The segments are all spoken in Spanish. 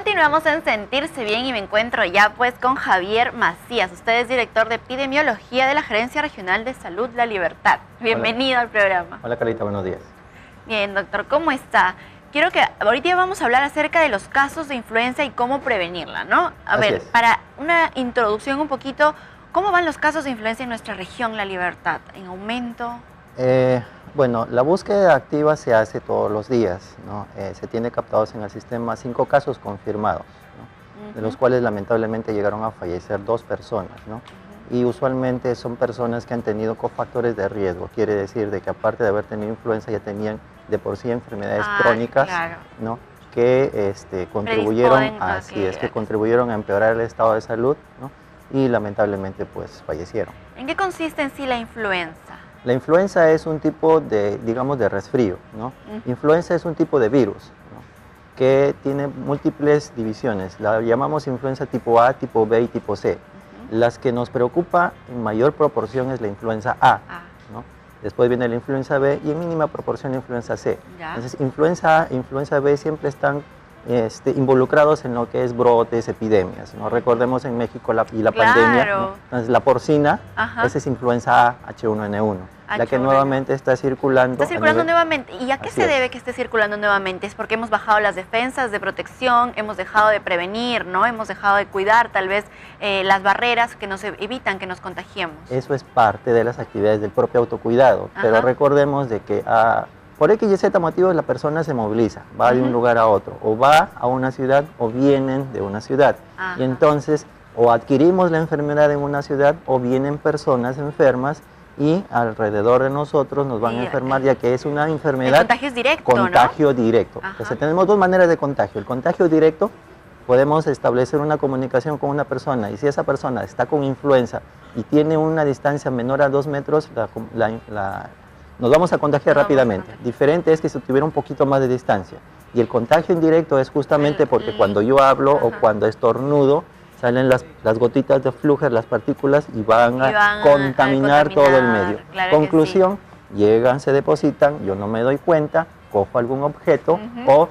Continuamos en Sentirse Bien y me encuentro ya pues con Javier Macías. Usted es director de Epidemiología de la Gerencia Regional de Salud La Libertad. Bienvenido al programa. Hola Carlita, buenos días. Bien, doctor, ¿cómo está? Quiero que ahorita vamos a hablar acerca de los casos de influenza y cómo prevenirla, ¿no? Para una introducción un poquito, ¿cómo van los casos de influenza en nuestra región La Libertad? ¿En aumento? Bueno, la búsqueda activa se hace todos los días, ¿no? Se tiene captados en el sistema 5 casos confirmados, ¿no? De los cuales lamentablemente llegaron a fallecer 2 personas, ¿no? Y usualmente son personas que han tenido cofactores de riesgo, quiere decir de que aparte de haber tenido influenza ya tenían de por sí enfermedades crónicas, claro, ¿no? Que contribuyeron, que contribuyeron a empeorar el estado de salud, ¿no? Y lamentablemente pues fallecieron. ¿En qué consiste en sí la influenza? La influenza es un tipo de, digamos, de resfrío, ¿no? Influenza es un tipo de virus, ¿no? Que tiene múltiples divisiones. La llamamos influenza tipo A, tipo B y tipo C. Las que nos preocupa en mayor proporción es la influenza A, ¿no? Después viene la influenza B y en mínima proporción la influenza C. Entonces, influenza A e influenza B siempre están involucrados en lo que es brotes, epidemias, ¿no? Recordemos en México la pandemia, ¿no? Entonces la porcina, esa es influenza A, H1N1, la que nuevamente está circulando. Está circulando nuevamente. ¿Y a qué se debe que esté circulando nuevamente? ¿Es porque hemos bajado las defensas de protección, hemos dejado de prevenir, ¿no? Hemos dejado de cuidar tal vez las barreras que nos evitan que nos contagiemos? Eso es parte de las actividades del propio autocuidado, pero recordemos de que por X y Z motivos la persona se moviliza, va de un lugar a otro, o va a una ciudad o vienen de una ciudad. Y entonces o adquirimos la enfermedad en una ciudad o vienen personas enfermas y alrededor de nosotros nos van a enfermar, ya que es una enfermedad... El contagio es directo, contagio directo. Entonces tenemos 2 maneras de contagio. El contagio directo, podemos establecer una comunicación con una persona y si esa persona está con influenza y tiene una distancia menor a 2 metros, nos vamos a contagiar rápidamente. Diferente es que si tuviera un poquito más de distancia. Y el contagio indirecto es justamente porque cuando yo hablo o cuando estornudo, salen las gotitas de flúor, las partículas, y van a contaminar todo el medio. Claro. Conclusión, llegan, se depositan, yo no me doy cuenta, cojo algún objeto o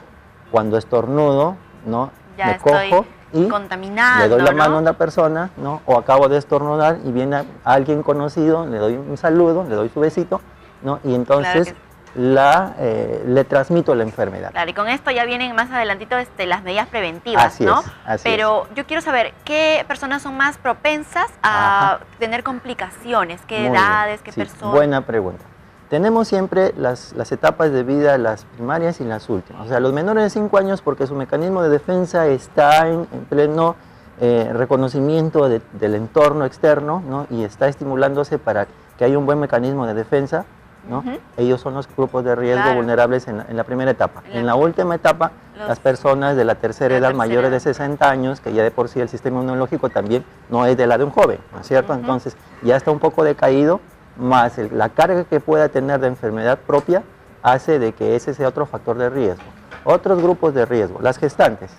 cuando estornudo, ¿no? Me cojo y le doy la mano a una persona, ¿no? O acabo de estornudar y viene alguien conocido, le doy un saludo, le doy su besito, ¿no? Y entonces le transmito la enfermedad. Claro, y con esto ya vienen más adelantito las medidas preventivas, ¿no? Pero yo quiero saber, ¿qué personas son más propensas a tener complicaciones? ¿Qué edades, qué personas? Buena pregunta. Tenemos siempre las etapas de vida, las primarias y las últimas. O sea, los menores de 5 años porque su mecanismo de defensa está en pleno reconocimiento del entorno externo, ¿no? Y está estimulándose para que haya un buen mecanismo de defensa, ¿no? Ellos son los grupos de riesgo vulnerables en la primera etapa. En la última etapa, las personas de la tercera edad, mayores de 60 años, que ya de por sí el sistema inmunológico también no es de la de un joven, ¿no es cierto? Entonces ya está un poco decaído, más la carga que pueda tener de enfermedad propia hace de que ese sea otro factor de riesgo. Otros grupos de riesgo, las gestantes.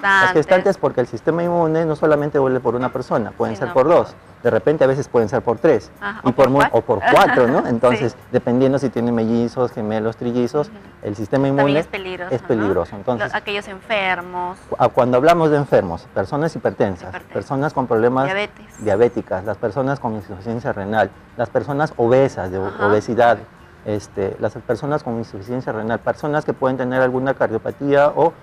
Las gestantes porque el sistema inmune no solamente vuelve por una persona, pueden ser por 2. De repente a veces pueden ser por 3 o por 4, ¿no? Entonces, dependiendo si tienen mellizos, gemelos, trillizos, el sistema inmune es peligroso. Entonces, aquellos enfermos. Cuando hablamos de enfermos, personas hipertensas, personas con problemas diabéticas, las personas con insuficiencia renal, las personas obesas, de obesidad, las personas con insuficiencia renal, personas que pueden tener alguna cardiopatía o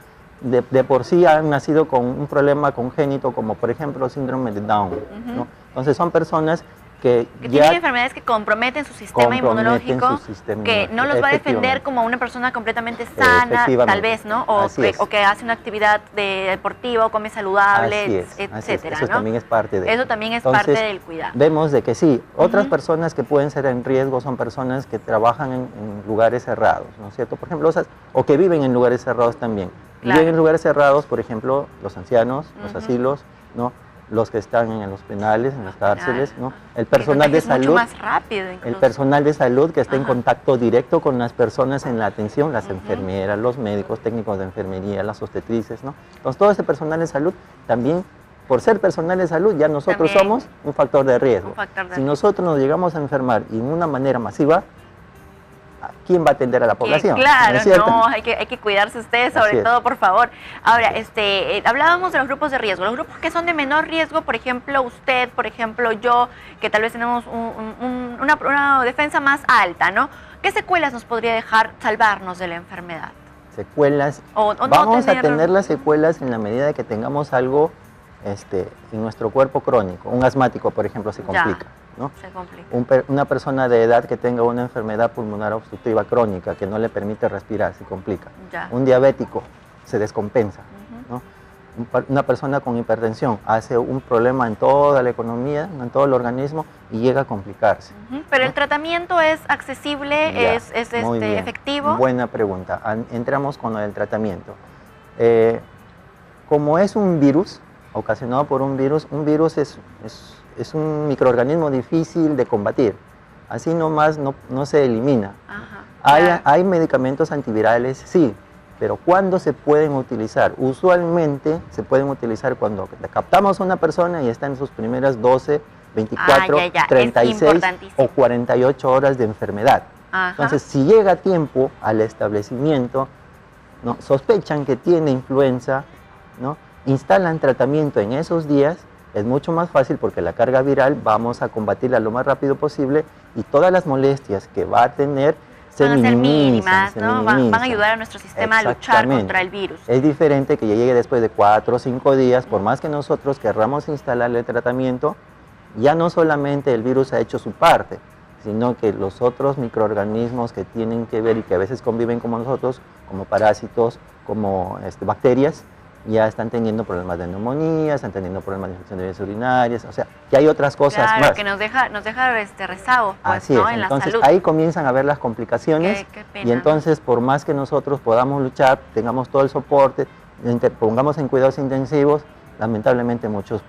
de por sí han nacido con un problema congénito como por ejemplo síndrome de Down, ¿no? Entonces son personas que tienen enfermedades que comprometen su sistema inmunológico, que no los va a defender como una persona completamente sana, tal vez, ¿no? O que hace una actividad deportiva o come saludable, etcétera. Eso también es parte de eso. También es parte del cuidado. Vemos de que sí, otras personas que pueden ser en riesgo son personas que trabajan en lugares cerrados, ¿no es cierto? Por ejemplo, o que viven en lugares cerrados también. Viven en lugares cerrados, por ejemplo, los ancianos, los asilos, ¿no? Los que están en los penales, en las cárceles, ¿no? El personal de salud, mucho más rápido, el personal de salud que está en contacto directo con las personas en la atención, las enfermeras, los médicos, técnicos de enfermería, las obstetrices, ¿no? Entonces todo ese personal de salud también, por ser personal de salud, ya nosotros somos un factor de riesgo. Si nosotros nos llegamos a enfermar y en una manera masiva, ¿quién va a atender a la población? Claro, ¿no hay que cuidarse ustedes, sobre todo, por favor. Ahora, hablábamos de los grupos de riesgo. Los grupos que son de menor riesgo, por ejemplo, usted, por ejemplo, yo, que tal vez tenemos una defensa más alta, ¿no? ¿Qué secuelas nos podría dejar salvarnos de la enfermedad? Secuelas. Vamos a tener las secuelas en la medida de que tengamos algo en nuestro cuerpo crónico. Un asmático, por ejemplo, se complica. ¿no? Se complica. Una persona de edad que tenga una enfermedad pulmonar obstructiva crónica que no le permite respirar, se complica. Un diabético se descompensa. ¿no? Una persona con hipertensión hace un problema en toda la economía, en todo el organismo y llega a complicarse. Pero ¿no? el tratamiento es accesible, es efectivo. Buena pregunta. Entramos con el tratamiento. Como es un virus, ocasionado por un virus es un microorganismo difícil de combatir. Así nomás no se elimina. Hay medicamentos antivirales, sí, pero ¿cuándo se pueden utilizar? Usualmente se pueden utilizar cuando captamos a una persona y está en sus primeras 12, 24, 36 o 48 horas de enfermedad. Entonces, si llega a tiempo al establecimiento, ¿no? Sospechan que tiene influenza, ¿no? Instalan tratamiento en esos días, es mucho más fácil porque la carga viral vamos a combatirla lo más rápido posible y todas las molestias que va a tener van a ser mínimas, ¿no? Van a ayudar a nuestro sistema a luchar contra el virus. Es diferente que ya llegue después de 4 o 5 días, por más que nosotros querramos instalarle el tratamiento, ya no solamente el virus ha hecho su parte, sino que los otros microorganismos que tienen que ver y que a veces conviven con nosotros, como parásitos, como bacterias, ya están teniendo problemas de neumonía, están teniendo problemas de infección de vías urinarias, o sea, que hay otras cosas más. Claro, que nos deja rezagos, pues, Así ¿no? es. En entonces, la salud. ahí comienzan a ver las complicaciones qué pena, y entonces, por más que nosotros podamos luchar, tengamos todo el soporte, pongamos en cuidados intensivos, lamentablemente muchos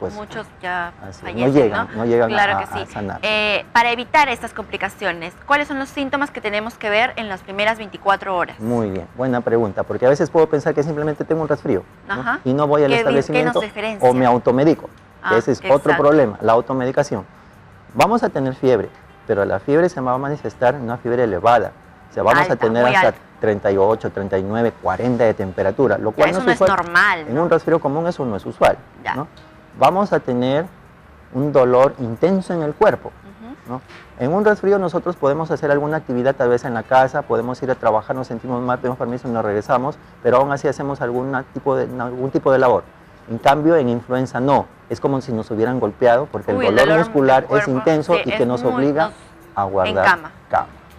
ya fallecen, no llegan claro a sanar. Para evitar estas complicaciones, ¿cuáles son los síntomas que tenemos que ver en las primeras 24 horas? Muy bien, buena pregunta, porque a veces puedo pensar que simplemente tengo un resfrío, ¿no? Y no voy al establecimiento o me automedico, ese es otro problema, la automedicación. Vamos a tener fiebre, pero la fiebre se va a manifestar en una fiebre elevada, o sea, vamos a tener hasta 38, 39, 40 de temperatura, lo cual eso no es normal. En un resfrío común eso no es usual. ¿no? Vamos a tener un dolor intenso en el cuerpo. ¿no? En un resfrío nosotros podemos hacer alguna actividad tal vez en la casa, podemos ir a trabajar, nos sentimos mal, pedimos permiso y nos regresamos, pero aún así hacemos algún tipo de labor. En cambio, en influenza no, es como si nos hubieran golpeado porque el dolor muscular es intenso y que nos obliga a guardar cama.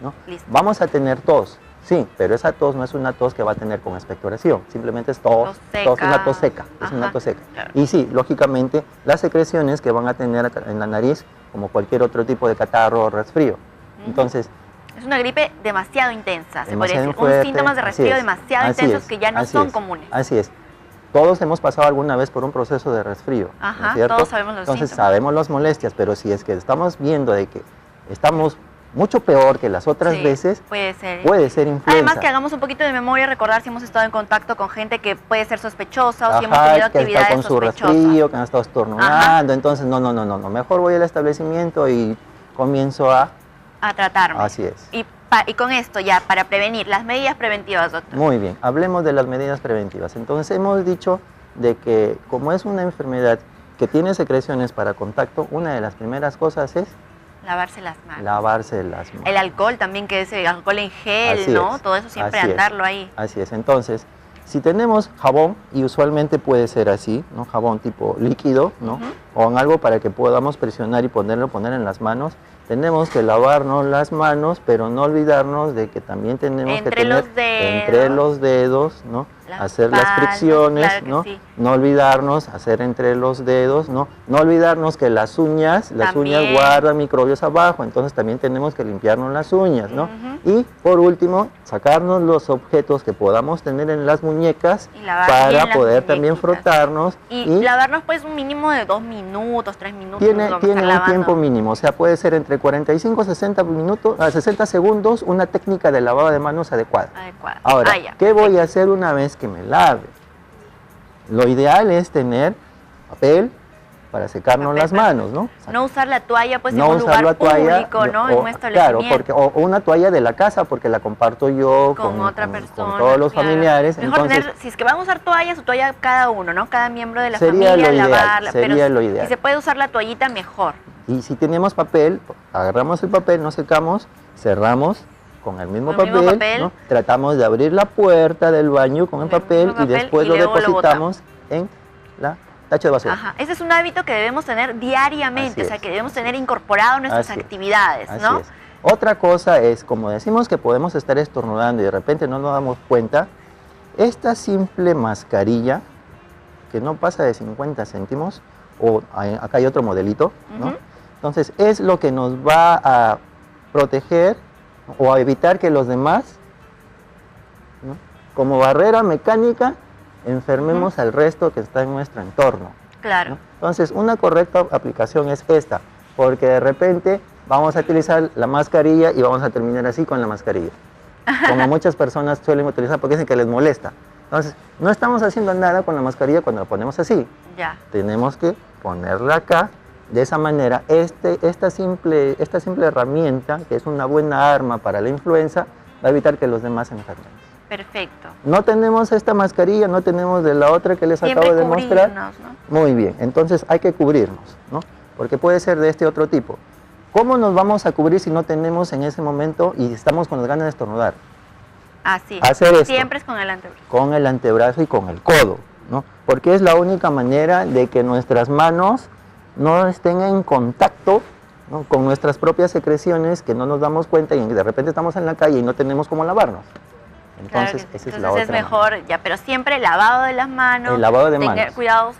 ¿no? Vamos a tener tos. Sí, pero esa tos no es una tos que va a tener con expectoración, simplemente es una tos seca, es una tos seca. Claro. Y sí, lógicamente, las secreciones que van a tener en la nariz, como cualquier otro tipo de catarro o resfrío. Entonces, es una gripe demasiado intensa, se podría decir, unos síntomas de resfrío demasiado intensos que ya no son comunes. Así es. Todos hemos pasado alguna vez por un proceso de resfrío, ¿no es cierto? Todos sabemos los Entonces, sabemos las molestias, pero si es que estamos viendo de que estamos mucho peor que las otras veces, puede ser influenza. Además que hagamos un poquito de memoria, recordar si hemos estado en contacto con gente que puede ser sospechosa o si hemos tenido actividades con su resfrío, que han estado estornudando, entonces no, mejor voy al establecimiento y comienzo a tratarme. Así es. Y con esto ya, para prevenir, las medidas preventivas, doctor. Muy bien, hablemos de las medidas preventivas. Entonces hemos dicho de que como es una enfermedad que tiene secreciones para contacto, una de las primeras cosas es lavarse las manos. Lavarse las manos. El alcohol también, que es el alcohol en gel, ¿no? Todo eso siempre andarlo ahí. Así es. Entonces, si tenemos jabón, y usualmente puede ser así, ¿no? Jabón tipo líquido, ¿no? O en algo para que podamos presionar y poner en las manos, tenemos que lavarnos las manos, pero no olvidarnos de que también tenemos que tener entre los dedos, ¿no? Hacer las fricciones, claro, ¿no? Sí. No olvidarnos hacer entre los dedos, ¿no? No olvidarnos que las uñas guardan microbios abajo, entonces también tenemos que limpiarnos las uñas, ¿no? Y por último, sacarnos los objetos que podamos tener en las muñecas para poder también frotarnos. Y lavarnos pues un mínimo de 2 minutos, 3 minutos. Tiene un tiempo mínimo, o sea, puede ser entre 45 a 60 segundos una técnica de lavado de manos adecuada. Ahora, ¿qué voy a hacer una vez que me lave? Lo ideal es tener papel, para secarnos las manos, ¿no? No usar la toalla pues no en un lugar público, ¿no? En un establecimiento. Claro, o una toalla de la casa porque la comparto yo con otra persona, con todos los familiares. Mejor entonces, tener, si es que van a usar toalla, su toalla cada uno, ¿no? Cada miembro de la familia, lavarla. Sería lo ideal. Si se puede usar la toallita, mejor. Y si tenemos papel, agarramos el papel, nos secamos, cerramos con el mismo papel, ¿no? Tratamos de abrir la puerta del baño con el papel y después lo depositamos en la tacho de basura. Ajá. Ese es un hábito que debemos tener diariamente, o sea, que debemos tener incorporado en nuestras actividades, ¿no? Así es. Otra cosa es, como decimos que podemos estar estornudando y de repente no nos damos cuenta, esta simple mascarilla, que no pasa de 50 céntimos, o acá hay otro modelito, ¿no? Entonces, es lo que nos va a proteger o a evitar que los demás, ¿no? Como barrera mecánica, enfermemos al resto que está en nuestro entorno. Claro. ¿No? Entonces, una correcta aplicación es esta, porque de repente vamos a utilizar la mascarilla y vamos a terminar así con la mascarilla. Como muchas personas suelen utilizar porque dicen que les molesta. Entonces, no estamos haciendo nada con la mascarilla cuando la ponemos así. Ya. Tenemos que ponerla acá. De esa manera, esta simple herramienta, que es una buena arma para la influenza, va a evitar que los demás se enfermen. Perfecto. No tenemos esta mascarilla, no tenemos de la otra que les acabo de mostrar. ¿No? Muy bien, entonces hay que cubrirnos, ¿no? Porque puede ser de este otro tipo. ¿Cómo nos vamos a cubrir si no tenemos en ese momento y estamos con las ganas de estornudar? Así. Hacer esto. Siempre es con el antebrazo. Con el antebrazo y con el codo, ¿no? Porque es la única manera de que nuestras manos no estén en contacto, ¿no? Con nuestras propias secreciones, que no nos damos cuenta y de repente estamos en la calle y no tenemos cómo lavarnos. Entonces, claro, esa es la otra. Es mejor, ya, pero siempre el lavado de las manos. El lavado de tener manos. Cuidados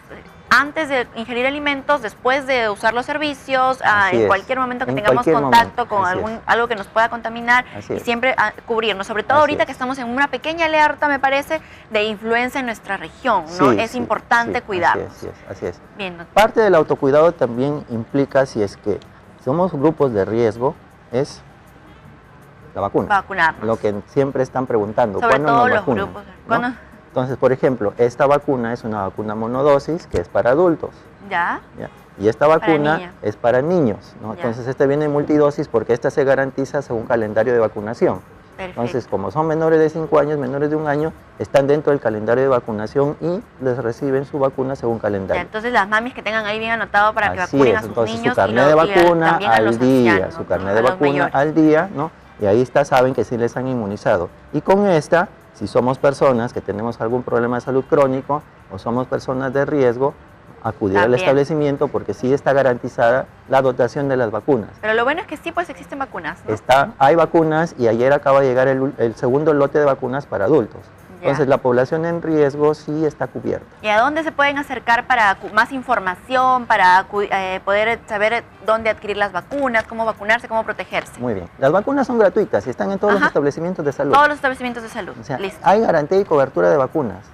antes de ingerir alimentos, después de usar los servicios, en cualquier momento que tengamos contacto con algo que nos pueda contaminar, y siempre cubrirnos, sobre todo ahorita que estamos en una pequeña alerta, me parece, de influenza en nuestra región, ¿no? Es importante cuidarnos. Así es. Bien, doctor. Parte del autocuidado también implica, si es que somos grupos de riesgo, es la vacuna. Vacunarnos. Lo que siempre están preguntando, sobre ¿cuándo todo nos los vacunan? grupos. ¿No? Entonces, por ejemplo, esta vacuna es una vacuna monodosis que es para adultos. ¿Ya? Y esta vacuna es para niños, ¿no? Entonces, esta viene en multidosis porque esta se garantiza según calendario de vacunación. Perfecto. Entonces, como son menores de 5 años, menores de 1 año, están dentro del calendario de vacunación y les reciben su vacuna según calendario. Ya, entonces, las mamis que tengan ahí bien anotado para que vacunen a sus entonces, niños. Su carnet de vacuna al día, su carnet de vacuna al día, ¿no? Y ahí saben que sí les han inmunizado. Y con esta, si somos personas que tenemos algún problema de salud crónico o somos personas de riesgo, acudir al establecimiento porque sí está garantizada la dotación de las vacunas. Pero lo bueno es que sí, pues existen vacunas, ¿no? Hay vacunas y ayer acaba de llegar el segundo lote de vacunas para adultos. Entonces, la población en riesgo sí está cubierta. ¿Y a dónde se pueden acercar para más información, para poder saber dónde adquirir las vacunas, cómo vacunarse, cómo protegerse? Muy bien. Las vacunas son gratuitas y están en todos los establecimientos de salud. Todos los establecimientos de salud. O sea, listo. Hay garantía y cobertura de vacunas.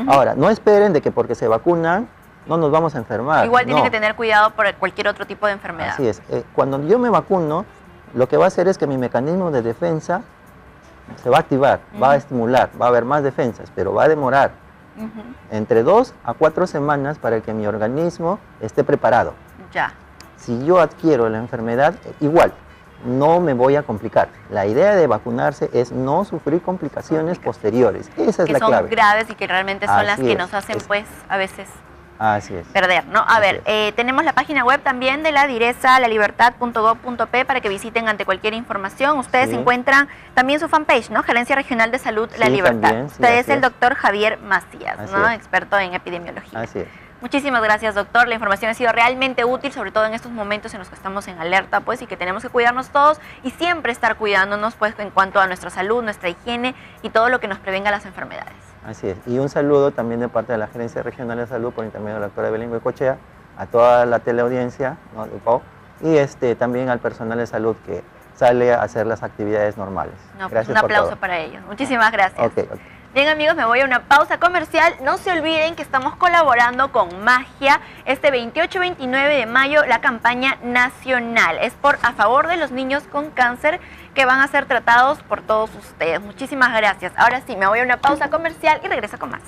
Ahora, no esperen de que porque se vacunan no nos vamos a enfermar. Igual tienen que tener cuidado por cualquier otro tipo de enfermedad. Así es. Cuando yo me vacuno, lo que va a hacer es que mi mecanismo de defensa se va a activar, va a estimular, va a haber más defensas, pero va a demorar entre 2 a 4 semanas para que mi organismo esté preparado. Ya. Si yo adquiero la enfermedad, igual, no me voy a complicar. La idea de vacunarse es no sufrir complicaciones posteriores. Esa es la clave. Que son graves y que realmente son las que nos hacen, pues, a veces... Así es. perder, ¿no? A ver, tenemos la página web también de la Direza, lalibertad.gov.p, para que visiten ante cualquier información. Ustedes encuentran también su fanpage, ¿no? Gerencia Regional de Salud La Libertad. También, Usted es el doctor Javier Macías, ¿no? Es. Experto en epidemiología. Así es. Muchísimas gracias, doctor. La información ha sido realmente útil, sobre todo en estos momentos en los que estamos en alerta, pues, y que tenemos que cuidarnos todos y siempre estar cuidándonos, pues, en cuanto a nuestra salud, nuestra higiene y todo lo que nos prevenga las enfermedades. Así es. Y un saludo también de parte de la Gerencia Regional de Salud por intermedio de la doctora Evelyn Goicoechea, a toda la teleaudiencia, ¿no? Y también al personal de salud que sale a hacer las actividades normales. Gracias. Un aplauso para ellos. Muchísimas gracias. Okay. Bien, amigos, me voy a una pausa comercial. No se olviden que estamos colaborando con Magia este 28-29 de mayo, la campaña nacional. Es a favor de los niños con cáncer que van a ser tratados por todos ustedes. Muchísimas gracias. Ahora sí, me voy a una pausa comercial y regreso con más.